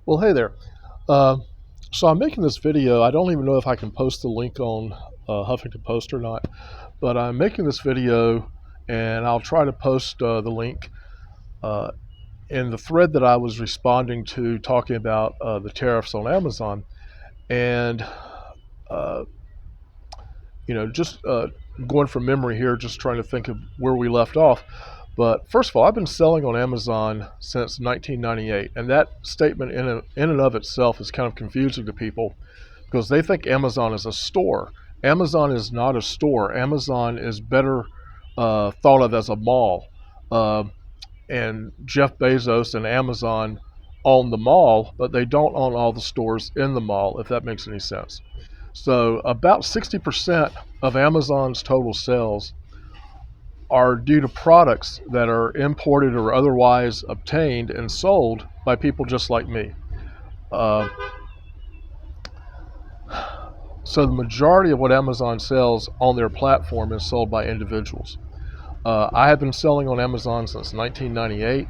Well, hey there. Uh, so I'm making this video. I don't even know if I can post the link on Huffington Post or not, but I'm making this video and I'll try to post the link uh, in the thread that I was responding to talking about the tariffs on Amazon. And, uh, just going from memory here, just trying to think of where we left off. But first of all, I've been selling on Amazon since 1998, and that statement in and of itself is kind of confusing to people because they think Amazon is a store. Amazon is not a store. Amazon is better thought of as a mall. Uh, and Jeff Bezos and Amazon own the mall, but they don't own all the stores in the mall, if that makes any sense. So about 60% of Amazon's total sales are due to products that are imported or otherwise obtained and sold by people just like me. Uh, so the majority of what Amazon sells on their platform is sold by individuals. I have been selling on Amazon since 1998.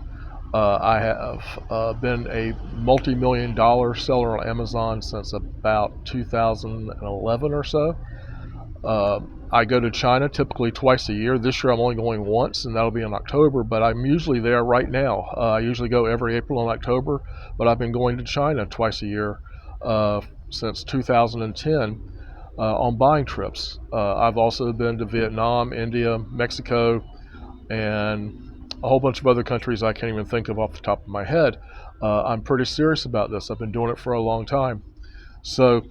I have been a multi-million dollar seller on Amazon since about 2011 or so. Uh, I go to China typically twice a year. This year I'm only going once, and that'll be in October, but I'm usually there right now. I usually go every April and October, but I've been going to China twice a year since 2010 on buying trips. I've also been to Vietnam, India, Mexico, and a whole bunch of other countries I can't even think of off the top of my head. I'm pretty serious about this. I've been doing it for a long time. So,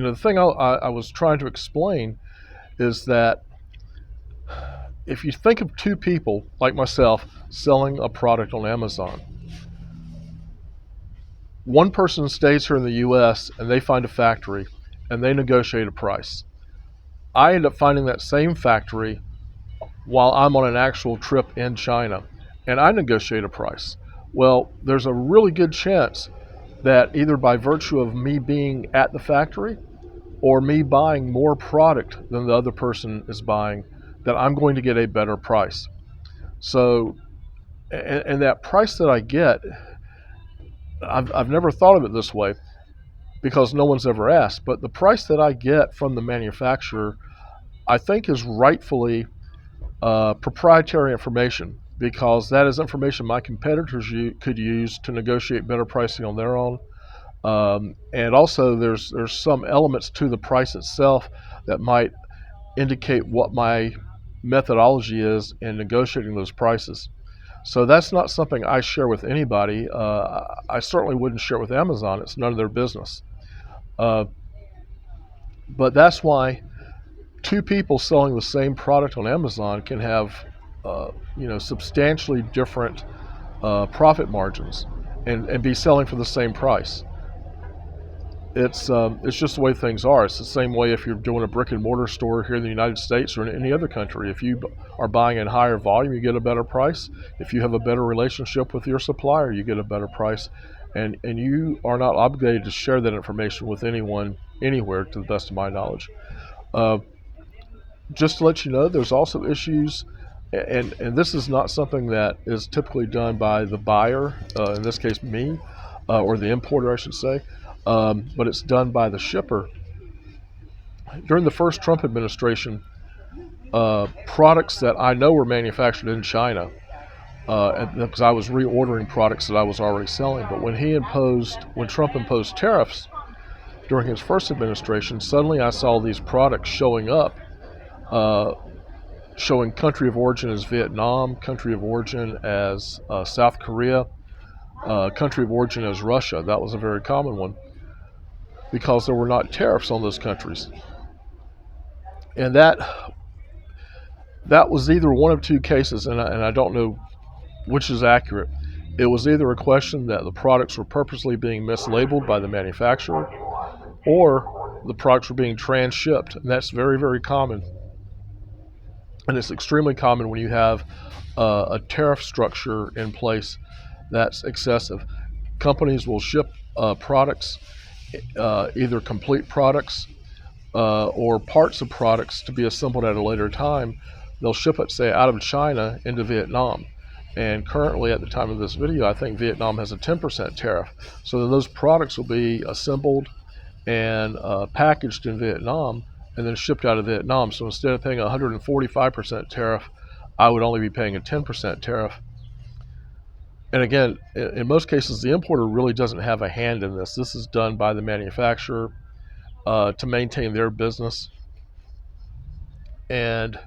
the thing I was trying to explain is that if you think of two people like myself selling a product on Amazon, one person stays here in the US and they find a factory and they negotiate a price. I end up finding that same factory while I'm on an actual trip in China and I negotiate a price. Well, there's a really good chance that either by virtue of me being at the factory or me buying more product than the other person is buying, that I'm going to get a better price. So, and that price that I get, I've never thought of it this way because no one's ever asked, but the price that I get from the manufacturer, I think is rightfully proprietary information because that is information my competitors could use to negotiate better pricing on their own. And also there's some elements to the price itself that might indicate what my methodology is in negotiating those prices. So that's not something I share with anybody. I certainly wouldn't share it with Amazon. It's none of their business. Uh, but that's why two people selling the same product on Amazon can have, substantially different profit margins and be selling for the same price. It's just the way things are. It's the same way if you're doing a brick and mortar store here in the United States or in any other country. If you are buying in higher volume, you get a better price. If you have a better relationship with your supplier, you get a better price. And you are not obligated to share that information with anyone, anywhere, to the best of my knowledge. Uh, just to let you know, there's also issues, and this is not something that is typically done by the buyer, in this case me, or the importer, I should say. But it's done by the shipper. During the first Trump administration, products that I know were manufactured in China, because I was reordering products that I was already selling. But when Trump imposed tariffs during his first administration, suddenly I saw these products showing up, showing country of origin as Vietnam, country of origin as South Korea, country of origin as Russia. That was a very common one, because there were not tariffs on those countries. And that was either one of two cases, and I don't know which is accurate. It was either a question that the products were purposely being mislabeled by the manufacturer, or the products were being transshipped, and that's very, very common. And it's extremely common when you have a tariff structure in place that's excessive. Companies will ship products, either complete products or parts of products to be assembled at a later time. They'll ship it, say, out of China into Vietnam. And currently, at the time of this video, I think Vietnam has a 10% tariff. So then those products will be assembled and packaged in Vietnam and then shipped out of Vietnam. So instead of paying a 145% tariff, I would only be paying a 10% tariff. And again, in most cases, the importer really doesn't have a hand in this. This is done by the manufacturer to maintain their business. And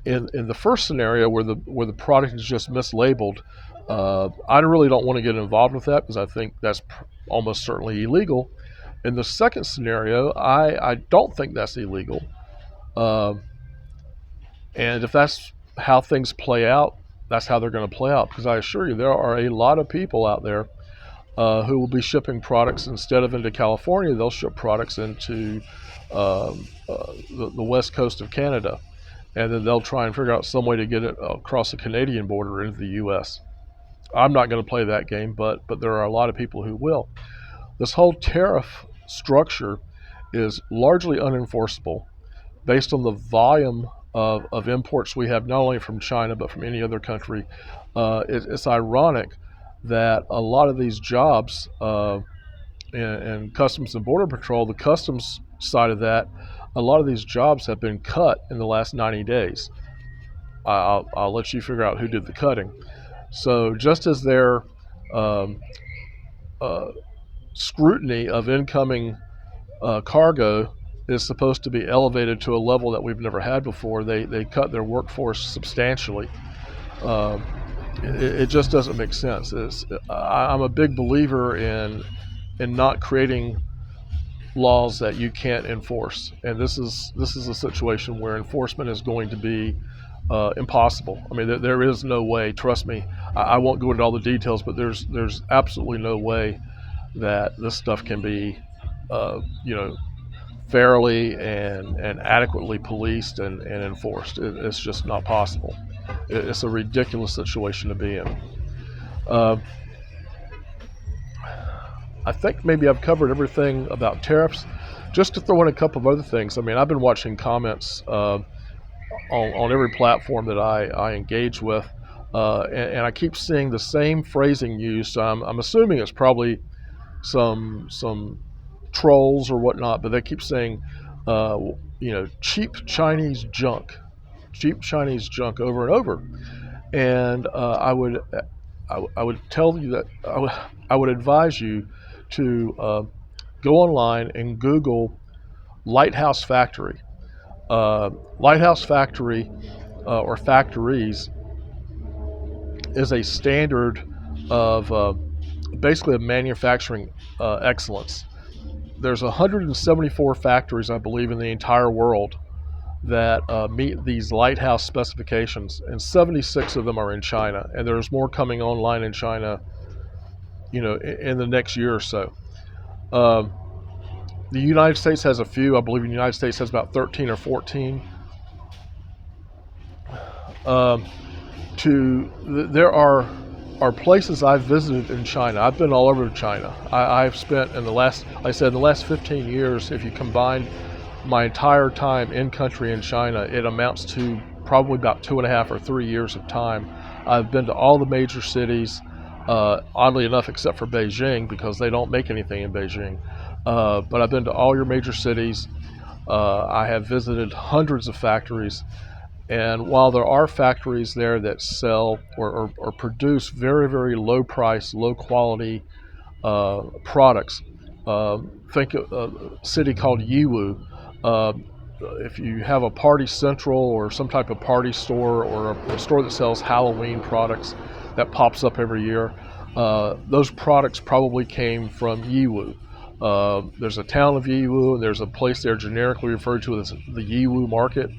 in the first scenario where the product is just mislabeled, I really don't want to get involved with that because I think that's almost certainly illegal. In the second scenario, I don't think that's illegal. And if that's how things play out, that's how they're going to play out. Because I assure you, there are a lot of people out there who will be shipping products instead of into California. They'll ship products into the west coast of Canada. And then they'll try and figure out some way to get it across the Canadian border into the U.S. I'm not going to play that game, but there are a lot of people who will. This whole tariff structure is largely unenforceable based on the volume of imports we have, not only from China, but from any other country. It's ironic that a lot of these jobs in Customs and Border Patrol, the customs side of that, a lot of these jobs have been cut in the last 90 days. I'll let you figure out who did the cutting. So just as their scrutiny of incoming cargo is supposed to be elevated to a level that we've never had before, they cut their workforce substantially. It just doesn't make sense. I'm a big believer in not creating laws that you can't enforce, and this is a situation where enforcement is going to be impossible. I mean, there is no way. Trust me, I won't go into all the details, but there's absolutely no way that this stuff can be, fairly and adequately policed and enforced. It's just not possible. It's a ridiculous situation to be in. I think maybe I've covered everything about tariffs. Just to throw in a couple of other things. I mean, I've been watching comments on every platform that I engage with, and I keep seeing the same phrasing used. So I'm assuming it's probably some trolls or whatnot, but they keep saying, cheap Chinese junk over and over. And I would tell you that I would advise you to go online and Google Lighthouse Factory. Lighthouse Factory or factories is a standard of basically of manufacturing excellence. There's 174 factories, I believe, in the entire world that meet these lighthouse specifications, and 76 of them are in China, and there's more coming online in China, in the next year or so. The United States has a few. I believe the United States has about 13 or 14. There are places I've visited in China. I've been all over China. I've spent in the last 15 years, if you combine my entire time in country in China, it amounts to probably about 2.5 or 3 years of time. I've been to all the major cities, oddly enough, except for Beijing, because they don't make anything in Beijing. But I've been to all your major cities. I have visited hundreds of factories. And while there are factories there that sell or produce very, very low price, low quality products, think of a city called Yiwu. If you have a party central or some type of party store or a store that sells Halloween products that pops up every year, those products probably came from Yiwu. There's a town of Yiwu, and there's a place there generically referred to as the Yiwu Market.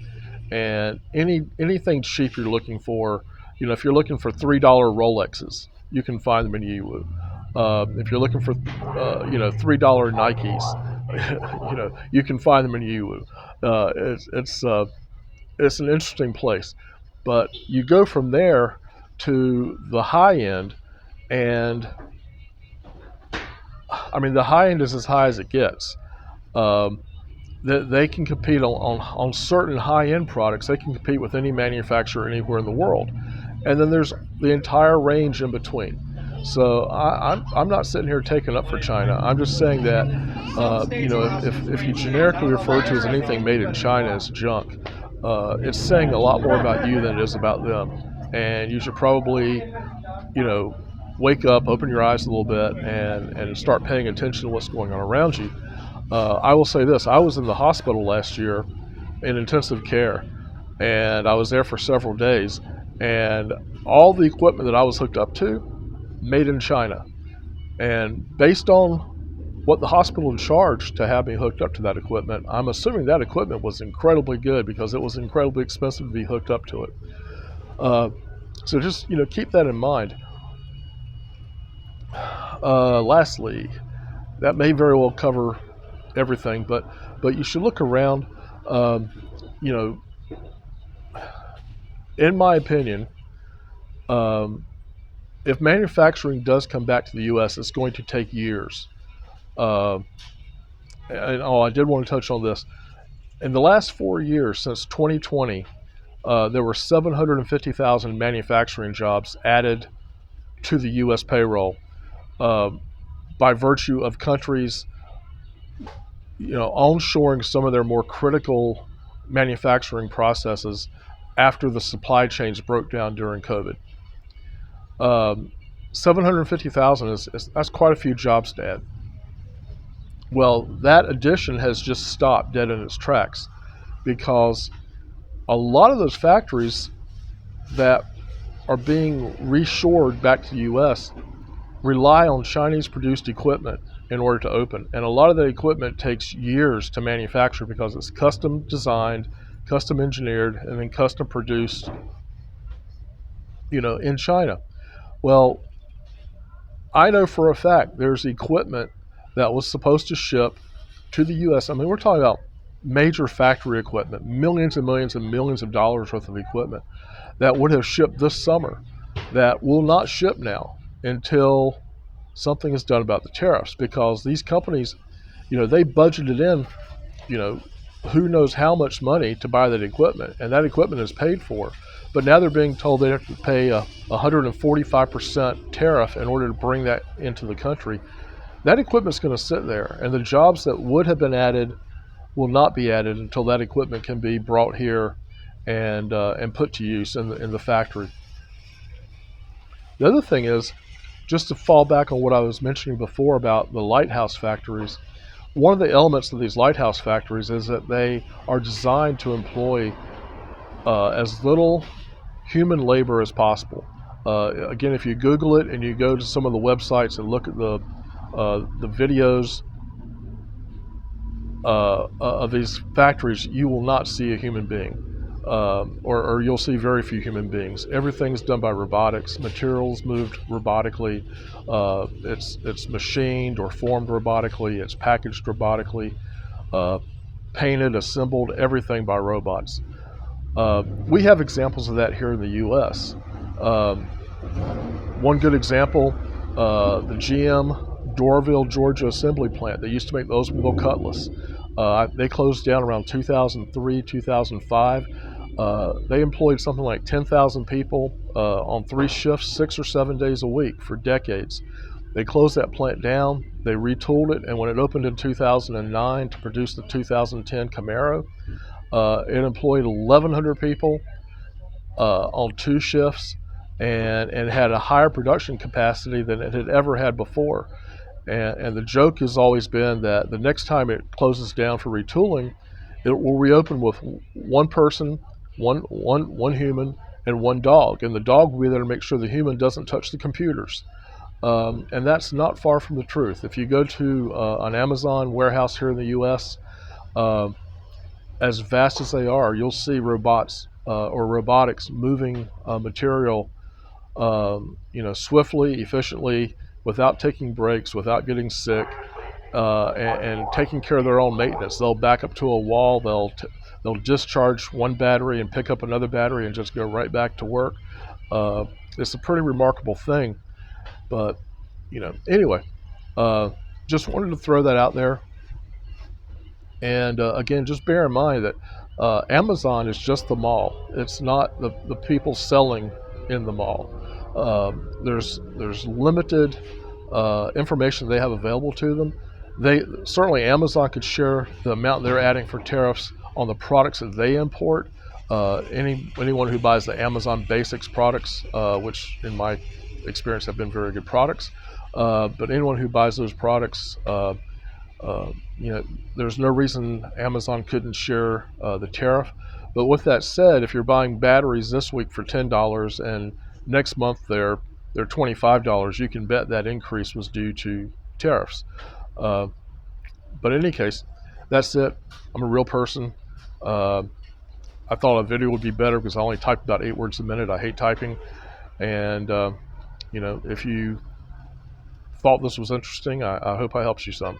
And anything cheap you're looking for, if you're looking for $3 Rolexes, you can find them in Yiwu. If you're looking for, $3 Nikes, you can find them in Yiwu. It's an interesting place, but you go from there to the high end, and I mean the high end is as high as it gets. They can compete on certain high-end products. They can compete with any manufacturer anywhere in the world. and then there's the entire range in between. So I'm not sitting here taking up for China. I'm just saying that if you generically refer to as anything made in China as junk, it's saying a lot more about you than it is about them. And you should probably wake up, open your eyes a little bit, and start paying attention to what's going on around you. I will say this: I was in the hospital last year in intensive care, and I was there for several days, and all the equipment that I was hooked up to, made in China. And based on what the hospital charged to have me hooked up to that equipment, I'm assuming that equipment was incredibly good because it was incredibly expensive to be hooked up to it. So just keep that in mind. Lastly, that may very well cover everything, but you should look around. Um, you know, in my opinion, um, if manufacturing does come back to the U.S., it's going to take years. Uh, and I did want to touch on this. In the last 4 years, since 2020, there were 750,000 manufacturing jobs added to the U.S. payroll uh, by virtue of countries, onshoring some of their more critical manufacturing processes after the supply chains broke down during COVID. Um, 750,000 that's quite a few jobs to add. Well, that addition has just stopped dead in its tracks because a lot of those factories that are being reshored back to the U.S. rely on Chinese produced equipment in order to open. And a lot of that equipment takes years to manufacture because it's custom designed, custom engineered, and then custom produced, in China. Well, I know for a fact there's equipment that was supposed to ship to the U.S. I mean, we're talking about major factory equipment, millions and millions and millions of dollars worth of equipment that would have shipped this summer that will not ship now until something is done about the tariffs, because these companies, they budgeted in, who knows how much money to buy that equipment, and that equipment is paid for. But now they're being told they have to pay a 145% tariff in order to bring that into the country. That equipment's going to sit there, and the jobs that would have been added will not be added until that equipment can be brought here and put to use in the factory. The other thing is, just to fall back on what I was mentioning before about the lighthouse factories, one of the elements of these lighthouse factories is that they are designed to employ as little human labor as possible. Again, if you Google it and you go to some of the websites and look at the videos of these factories, you will not see a human being, or you'll see very few human beings. Everything's done by robotics. Materials moved robotically. It's machined or formed robotically. It's packaged robotically, painted, assembled, everything by robots. We have examples of that here in the U.S. One good example, the GM Doraville, Georgia assembly plant. They used to make the Oldsmobile Cutlass. They closed down around 2003, 2005. They employed something like 10,000 people on 3 shifts, 6 or 7 days a week for decades. They closed that plant down. They retooled it, and when it opened in 2009 to produce the 2010 Camaro, it employed 1,100 people on 2 shifts and had a higher production capacity than it had ever had before. And the joke has always been that the next time it closes down for retooling, it will reopen with one person, one human, and one dog. And the dog will be there to make sure the human doesn't touch the computers. And that's not far from the truth. If you go to an Amazon warehouse here in the U.S., as vast as they are, you'll see robots or robotics moving material, swiftly, efficiently, without taking breaks, without getting sick, and taking care of their own maintenance. They'll back up to a wall. They'll discharge one battery and pick up another battery and just go right back to work. It's a pretty remarkable thing. But anyway, just wanted to throw that out there. And again, just bear in mind that Amazon is just the mall. It's not the people selling in the mall. There's limited information they have available to them. They certainly, Amazon could share the amount they're adding for tariffs on the products that they import. Anyone who buys the Amazon Basics products, which in my experience have been very good products, but anyone who buys those products, you know, there's no reason Amazon couldn't share the tariff. But with that said, if you're buying batteries this week for $10 and next month they're $25, you can bet that increase was due to tariffs. Uh, but in any case, that's it. I'm a real person. Uh, I thought a video would be better because I only type about 8 words a minute. I hate typing. And, you know, if you thought this was interesting, I hope I helped you some.